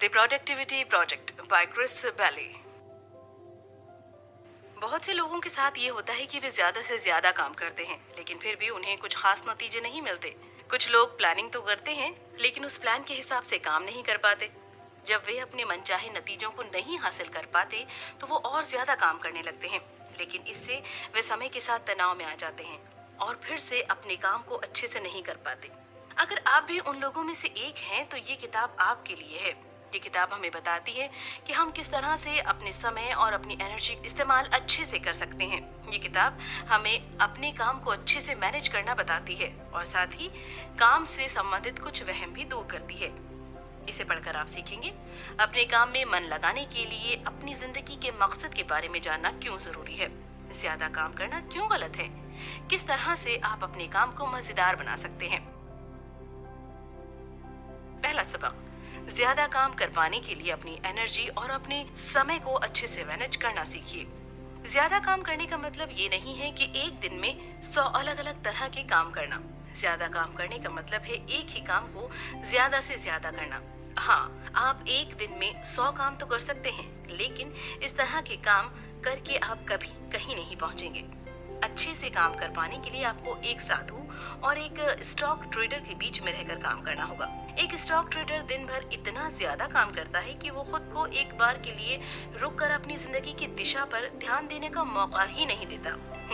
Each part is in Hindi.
The productivity project by Chris Bailey. बहुत से लोगों के साथ ये होता है कि वे ज्यादा से ज्यादा काम करते हैं, लेकिन फिर भी उन्हें कुछ खास नतीजे नहीं मिलते। कुछ लोग प्लानिंग तो करते हैं, लेकिन उस प्लान के हिसाब से काम नहीं कर पाते। जब वे अपने मनचाहे नतीजों को नहीं हासिल कर पाते, तो वो और ज्यादा काम करने लगते हैं, लेकिन इससे वे समय के साथ तनाव में आ जाते हैं और फिर से अपने काम को अच्छे से नहीं कर पाते। अगर आप भी उन लोगों में से एक हैं, तो ये किताब आपके लिए है। ये किताब हमें बताती है कि हम किस तरह से अपने समय और अपनी एनर्जी इस्तेमाल अच्छे से कर सकते हैं। ये किताब हमें अपने काम को अच्छे से मैनेज करना बताती है और साथ ही काम से संबंधित कुछ वहम भी दूर करती है। इसे पढ़कर आप सीखेंगे अपने काम में मन लगाने के लिए अपनी जिंदगी के मकसद के बारे में जानना क्यों जरूरी है, ज्यादा काम करना क्यों गलत है, किस तरह से आप अपने काम को मजेदार बना सकते हैं। पहला सबक, ज्यादा काम कर पाने के लिए अपनी एनर्जी और अपने समय को अच्छे से मैनेज करना सीखिए। ज्यादा काम करने का मतलब ये नहीं है कि एक दिन में 100 अलग अलग तरह के काम करना। ज्यादा काम करने का मतलब है एक ही काम को ज्यादा से ज्यादा करना। हाँ, आप एक दिन में 100 काम तो कर सकते हैं, लेकिन इस तरह के काम करके आप कभी कहीं नहीं पहुंचेंगे। अच्छे से काम कर पाने के लिए आपको एक साधु और एक स्टॉक ट्रेडर के बीच में रहकर काम करना होगा। एक स्टॉक ट्रेडर दिन भर इतना ज्यादा काम करता है कि वो खुद को एक बार के लिए रुककर अपनी जिंदगी की दिशा पर ध्यान देने का मौका ही नहीं देता।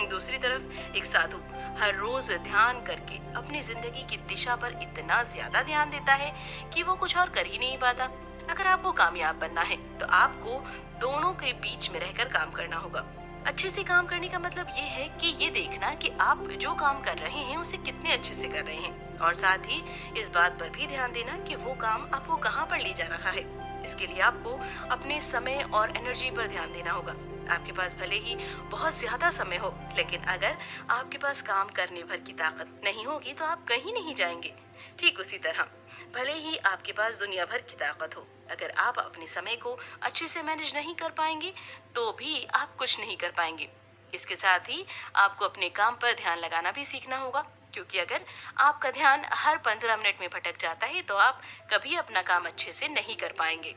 दूसरी तरफ एक साधु हर रोज ध्यान करके अपनी जिंदगी की दिशा पर इतना ज्यादा ध्यान देता है कि वो कुछ और कर ही नहीं पाता। अगर आपको कामयाब बनना है, तो आपको दोनों के बीच में रहकर काम करना होगा। अच्छे से काम करने का मतलब ये है कि ये देखना कि आप जो काम कर रहे हैं उसे कितने अच्छे से कर रहे हैं, और साथ ही इस बात पर भी ध्यान देना कि वो काम आपको कहाँ पर ले जा रहा है। इसके लिए आपको अपने समय और एनर्जी पर ध्यान देना होगा। आपके पास भले ही बहुत ज्यादा समय हो, लेकिन अगर आपके पास काम करने भर की ताकत नहीं होगी तो आप कहीं नहीं जाएंगे। ठीक उसी तरह भले ही आपके पास दुनिया भर की ताकत हो, अगर आप अपने समय को अच्छे से मैनेज नहीं कर पाएंगे तो भी आप कुछ नहीं कर पाएंगे। इसके साथ ही आपको अपने काम पर ध्यान लगाना भी सीखना होगा, क्योंकि अगर आपका ध्यान हर 15 मिनट में भटक जाता है तो आप कभी अपना काम अच्छे से नहीं कर पाएंगे।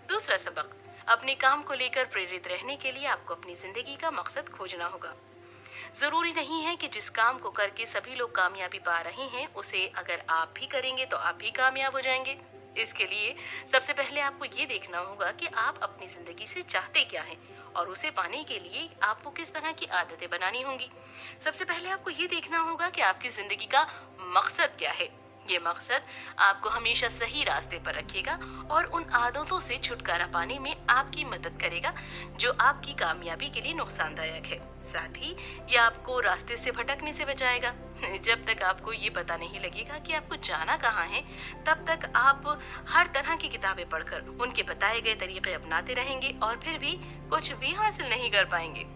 दूसरा सबक, अपने काम को लेकर प्रेरित रहने के लिए आपको अपनी जिंदगी का मकसद खोजना होगा। जरूरी नहीं है कि जिस काम को करके सभी लोग कामयाबी पा रहे हैं उसे अगर आप भी करेंगे तो आप भी कामयाब हो जाएंगे। इसके लिए सबसे पहले आपको ये देखना होगा कि आप अपनी जिंदगी से चाहते क्या हैं और उसे पाने के लिए आपको किस तरह की आदतें बनानी होंगी। सबसे पहले आपको ये देखना होगा कि आपकी जिंदगी का मकसद क्या है। ये मकसद आपको हमेशा सही रास्ते पर रखेगा और उन आदतों से छुटकारा पाने में आपकी मदद करेगा जो आपकी कामयाबी के लिए नुकसानदायक है। साथ ही ये आपको रास्ते से भटकने से बचाएगा। जब तक आपको ये पता नहीं लगेगा कि आपको जाना कहाँ है, तब तक आप हर तरह की किताबें पढ़कर उनके बताए गए तरीके अपनाते रहेंगे और फिर भी कुछ भी हासिल नहीं कर पाएंगे।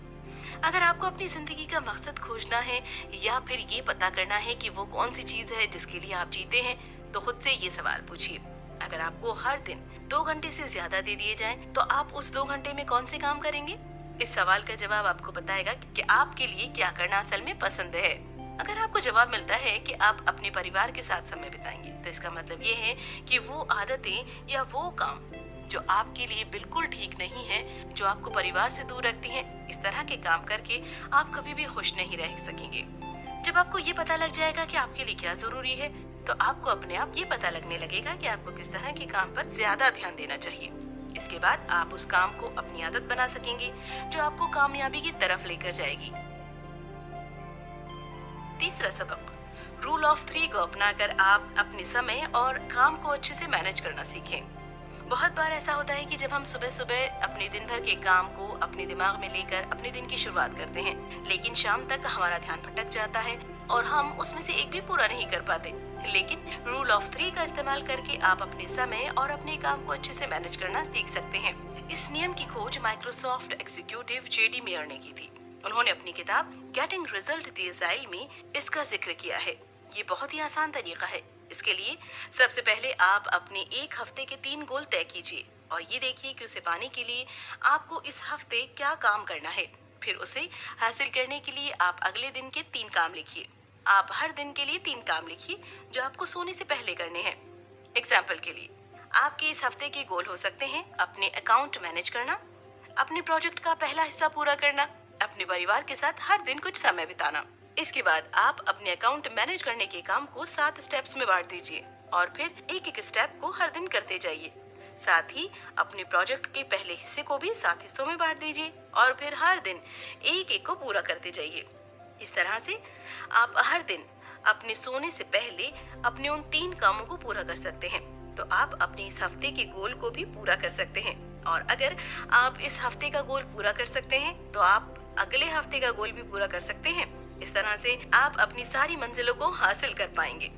अगर आपको अपनी जिंदगी का मकसद खोजना है या फिर ये पता करना है कि वो कौन सी चीज है जिसके लिए आप जीते हैं, तो खुद से ये सवाल पूछिए, अगर आपको हर दिन 2 घंटे से ज्यादा दे दिए जाएं, तो आप उस 2 घंटे में कौन से काम करेंगे? इस सवाल का जवाब आपको बताएगा कि आपके लिए क्या करना असल में पसंद है। अगर आपको जवाब मिलता है कि आप अपने परिवार के साथ समय बिताएंगे, तो इसका मतलब ये है कि वो आदतें या वो काम जो आपके लिए बिल्कुल ठीक नहीं है, जो आपको परिवार से दूर रखती हैं, इस तरह के काम करके आप कभी भी खुश नहीं रह सकेंगे। जब आपको ये पता लग जाएगा कि आपके लिए क्या जरूरी है, तो आपको अपने आप ये पता लगने लगेगा कि आपको किस तरह के काम पर ज्यादा ध्यान देना चाहिए। इसके बाद आप उस काम को अपनी आदत बना सकेंगे जो आपको कामयाबी की तरफ लेकर जाएगी। तीसरा सबक, रूल ऑफ 3 को अपनाकर आप अपने समय और काम को अच्छे से मैनेज करना सीखें। बहुत बार ऐसा होता है कि जब हम सुबह सुबह अपने दिन भर के काम को अपने दिमाग में लेकर अपने दिन की शुरुआत करते हैं, लेकिन शाम तक हमारा ध्यान भटक जाता है और हम उसमें से एक भी पूरा नहीं कर पाते। लेकिन रूल ऑफ 3 का इस्तेमाल करके आप अपने समय और अपने काम को अच्छे से मैनेज करना सीख सकते हैं। इस नियम की खोज माइक्रोसॉफ्ट एग्जीक्यूटिव जेडी मेयर ने की थी। उन्होंने अपनी किताब गेटिंग रिजल्ट द एजाइल में इसका जिक्र किया है। ये बहुत ही आसान तरीका है। इसके लिए सबसे पहले आप अपने एक हफ्ते के 3 गोल तय कीजिए और ये देखिए कि उसे पाने के लिए आपको इस हफ्ते क्या काम करना है। फिर उसे हासिल करने के लिए आप अगले दिन के 3 काम लिखिए। आप हर दिन के लिए 3 काम लिखिए जो आपको सोने से पहले करने हैं। एग्जाम्पल के लिए, आपके इस हफ्ते के गोल हो सकते हैं अपने अकाउंट मैनेज करना, अपने प्रोजेक्ट का पहला हिस्सा पूरा करना, अपने परिवार के साथ हर दिन कुछ समय बिताना। इसके बाद आप अपने अकाउंट मैनेज करने के काम को 7 स्टेप्स में बांट दीजिए और फिर एक एक स्टेप को हर दिन करते जाइए। साथ ही अपने प्रोजेक्ट के पहले हिस्से को भी 7 हिस्सों में बांट दीजिए और फिर हर दिन एक एक को पूरा करते जाइए। इस तरह से आप हर दिन अपने सोने से पहले अपने उन 3 कामों को पूरा कर सकते हैं। तो आप अपने इस हफ्ते के गोल को भी पूरा कर सकते हैं और अगर आप इस हफ्ते का गोल पूरा कर सकते हैं तो आप अगले हफ्ते का गोल भी पूरा कर सकते हैं। इस तरह से आप अपनी सारी मंजिलों को हासिल कर पाएंगे।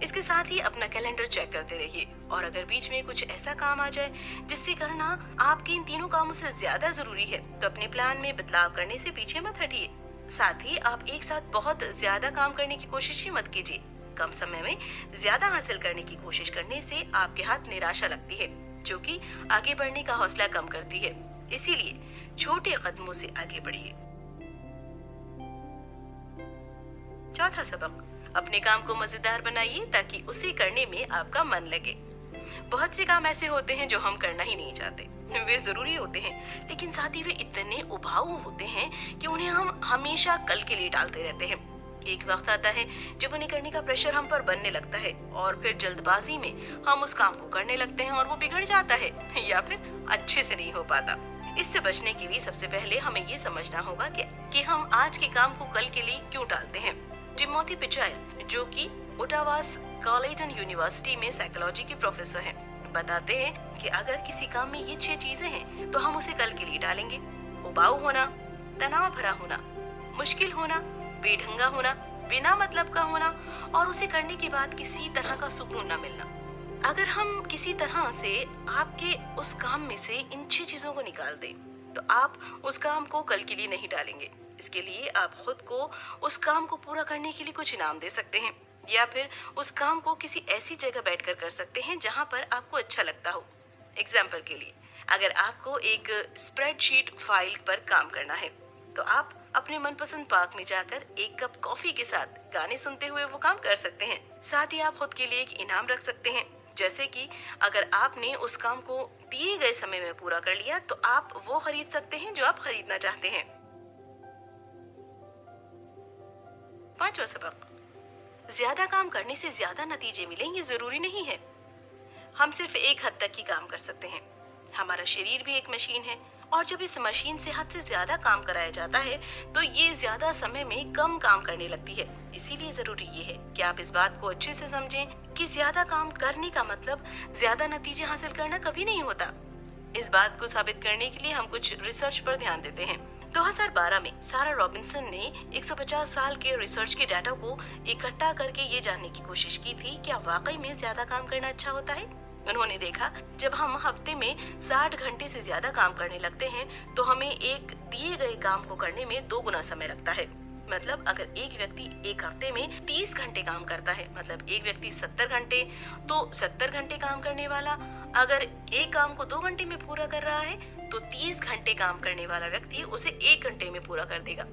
इसके साथ ही अपना कैलेंडर चेक करते रहिए और अगर बीच में कुछ ऐसा काम आ जाए जिससे करना आपके इन तीनों कामों से ज्यादा जरूरी है तो अपने प्लान में बदलाव करने से पीछे मत हटिए। साथ ही आप एक साथ बहुत ज्यादा काम करने की कोशिश ही मत कीजिए। कम समय में ज्यादा हासिल करने की कोशिश करने से आपके हाथ निराशा लगती है जो कि आगे बढ़ने का हौसला कम करती है। इसीलिए छोटे कदमों से आगे बढ़िए। चौथा सबक, अपने काम को मजेदार बनाइए ताकि उसे करने में आपका मन लगे। बहुत से काम ऐसे होते हैं जो हम करना ही नहीं चाहते। वे जरूरी होते हैं लेकिन साथ ही वे इतने उबाऊ होते हैं कि उन्हें हम हमेशा कल के लिए टालते रहते हैं। एक वक्त आता है जब उन्हें करने का प्रेशर हम पर बनने लगता है और फिर जल्दबाजी में हम उस काम को करने लगते हैं और वो बिगड़ जाता है या फिर अच्छे से नहीं हो पाता। इससे बचने के लिए सबसे पहले हमें ये समझना होगा कि हम आज के काम को कल के लिए क्यों टालते हैं। टिमोथी पिचाइल जो कि ओटावास कॉलेज एंड यूनिवर्सिटी में साइकोलॉजी के प्रोफेसर हैं, बताते हैं कि अगर किसी काम में ये 6 चीजें हैं तो हम उसे कल के लिए डालेंगे। उबाऊ होना, तनाव भरा होना, मुश्किल होना, बेढंगा होना, बिना मतलब का होना और उसे करने के बाद किसी तरह का सुकून न मिलना। अगर हम किसी तरह से आपके उस काम में से इन 6 चीजों को निकाल दें तो आप उस काम को कल के लिए नहीं डालेंगे। इसके लिए आप खुद को उस काम को पूरा करने के लिए कुछ इनाम दे सकते हैं या फिर उस काम को किसी ऐसी जगह बैठकर कर सकते हैं जहां पर आपको अच्छा लगता हो। एग्जाम्पल के लिए, अगर आपको एक स्प्रेडशीट फाइल पर काम करना है तो आप अपने मनपसंद पार्क में जाकर एक कप कॉफी के साथ गाने सुनते हुए वो काम कर सकते हैं। साथ ही आप खुद के लिए एक इनाम रख सकते हैं, जैसे कि अगर आपने उस काम को दिए गए समय में पूरा कर लिया तो आप वो खरीद सकते हैं जो आप खरीदना चाहते हैं। पांचवा सबक, ज्यादा काम करने से ज्यादा नतीजे मिलेंगे जरूरी नहीं है। हम सिर्फ एक हद तक ही काम कर सकते हैं। हमारा शरीर भी एक मशीन है और जब इस मशीन से हद से ज्यादा काम कराया जाता है तो ये ज्यादा समय में कम काम करने लगती है। इसीलिए जरूरी ये है कि आप इस बात को अच्छे से समझें कि ज्यादा काम करने का मतलब ज्यादा नतीजे हासिल करना कभी नहीं होता। इस बात को साबित करने के लिए हम कुछ रिसर्च पर ध्यान देते हैं। 2012 में सारा रॉबिन्सन ने 150 साल के रिसर्च के डाटा को इकट्ठा करके ये जानने की कोशिश की थी क्या वाकई में ज्यादा काम करना अच्छा होता है। उन्होंने देखा जब हम हफ्ते में 60 घंटे से ज्यादा काम करने लगते हैं तो हमें एक दिए गए काम को करने में 2 गुना समय लगता है। मतलब अगर एक व्यक्ति एक हफ्ते में 30 घंटे काम करता है, मतलब एक व्यक्ति 70 घंटे, तो 70 घंटे काम करने वाला अगर एक काम को 2 घंटे में पूरा कर रहा है तो 30 घंटे काम करने वाला व्यक्ति उसे 1 घंटे में पूरा कर देगा।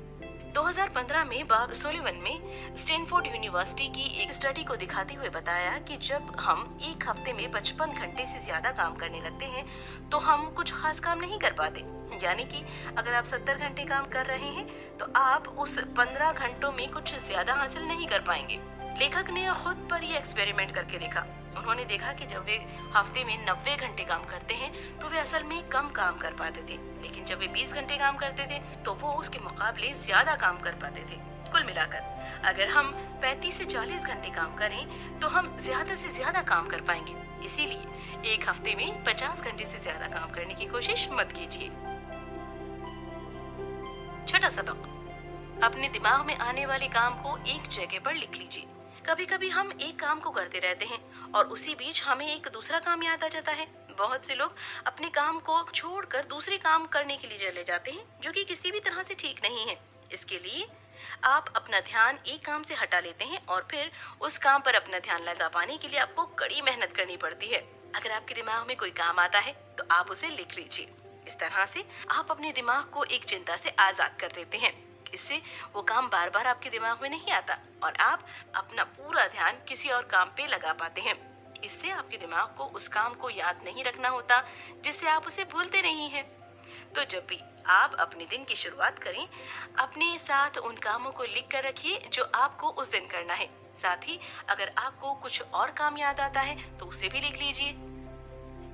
2015 में बॉब सोलिवन में स्टैनफोर्ड यूनिवर्सिटी की एक स्टडी को दिखाते हुए बताया कि जब हम एक हफ्ते में 55 घंटे से ज्यादा काम करने लगते हैं तो हम कुछ खास काम नहीं कर पाते। यानी कि अगर आप 70 घंटे काम कर रहे हैं तो आप उस 15 घंटों में कुछ ज्यादा हासिल नहीं कर पाएंगे। लेखक ने खुद पर ये एक्सपेरिमेंट करके देखा। उन्होंने देखा कि जब वे हफ्ते में 90 घंटे काम करते हैं तो वे असल में कम काम कर पाते थे, लेकिन जब वे 20 घंटे काम करते थे तो वो उसके मुकाबले ज्यादा काम कर पाते थे। कुल मिलाकर अगर हम 35 से 40 घंटे काम करें तो हम ज्यादा से ज्यादा काम कर पाएंगे। इसीलिए एक हफ्ते में 50 घंटे से ज्यादा काम करने की कोशिश मत कीजिए। छठा सबक, अपने दिमाग में आने वाले काम को एक जगह पर लिख लीजिए। कभी कभी हम एक काम को करते रहते हैं और उसी बीच हमें एक दूसरा काम याद आ जाता है। बहुत से लोग अपने काम को छोड़कर दूसरे काम करने के लिए चले जाते हैं जो कि किसी भी तरह से ठीक नहीं है। इसके लिए आप अपना ध्यान एक काम से हटा लेते हैं और फिर उस काम पर अपना ध्यान लगा पाने के लिए आपको कड़ी मेहनत करनी पड़ती है। अगर आपके दिमाग में कोई काम आता है तो आप उसे लिख लीजिए। इस तरह से आप अपने दिमाग को एक चिंता से आजाद कर देते हैं। इससे वो काम बार बार आपके दिमाग में नहीं आता और आप अपना पूरा ध्यान किसी और काम पे लगा पाते हैं। इससे आपके दिमाग को उस काम को याद नहीं रखना होता जिससे आप उसे भूलते नहीं हैं। तो जब भी आप अपने दिन की शुरुआत करें, अपने साथ उन कामों को लिख कर रखिए जो आपको उस दिन करना है। साथ ही अगर आपको कुछ और काम याद आता है तो उसे भी लिख लीजिए।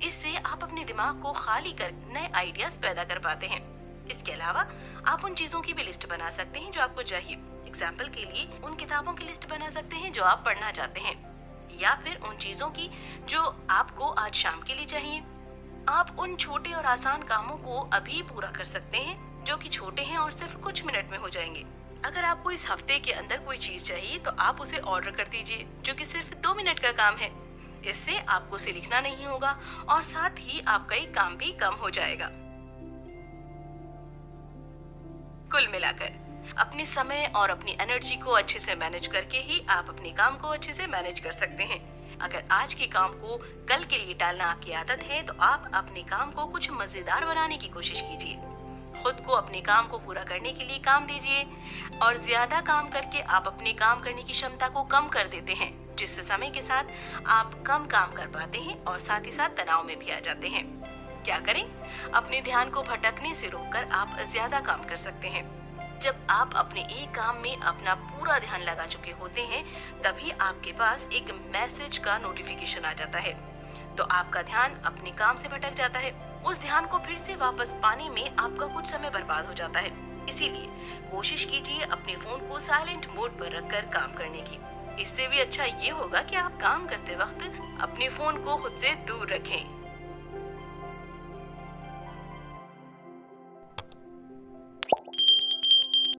इससे आप अपने दिमाग को खाली कर नए आइडियाज पैदा कर पाते हैं। इसके अलावा आप उन चीजों की भी लिस्ट बना सकते हैं जो आपको चाहिए। एग्जाम्पल के लिए उन किताबों की लिस्ट बना सकते हैं जो आप पढ़ना चाहते हैं, या फिर उन चीजों की जो आपको आज शाम के लिए चाहिए। आप उन छोटे और आसान कामों को अभी पूरा कर सकते हैं जो कि छोटे हैं और सिर्फ कुछ मिनट में हो जाएंगे। अगर आपको इस हफ्ते के अंदर कोई चीज चाहिए तो आप उसे ऑर्डर कर दीजिए, जो कि सिर्फ 2 मिनट का काम है। इससे आपको उसे लिखना नहीं होगा और साथ ही आपका एक काम भी कम हो जाएगा। कुल मिलाकर अपने समय और अपनी एनर्जी को अच्छे से मैनेज करके ही आप अपने काम को अच्छे से मैनेज कर सकते हैं। अगर आज के काम को कल के लिए टालना आपकी आदत है तो आप अपने काम को कुछ मजेदार बनाने की कोशिश कीजिए। खुद को अपने काम को पूरा करने के लिए काम दीजिए और ज्यादा काम करके आप अपने काम करने की क्षमता को कम कर देते हैं, जिससे समय के साथ आप कम काम कर पाते हैं और साथ ही साथ तनाव में भी आ जाते हैं। क्या करें? अपने ध्यान को भटकने से रोककर आप ज्यादा काम कर सकते हैं। जब आप अपने एक काम में अपना पूरा ध्यान लगा चुके होते हैं, तभी आपके पास एक मैसेज का नोटिफिकेशन आ जाता है, तो आपका ध्यान अपने काम से भटक जाता है। उस ध्यान को फिर से वापस पाने में आपका कुछ समय बर्बाद हो जाता है। इसीलिए कोशिश कीजिए अपने फोन को साइलेंट मोड पर रखकर काम करने की। इससे भी अच्छा ये होगा कि आप काम करते वक्त अपने फोन को खुद से दूर रखें।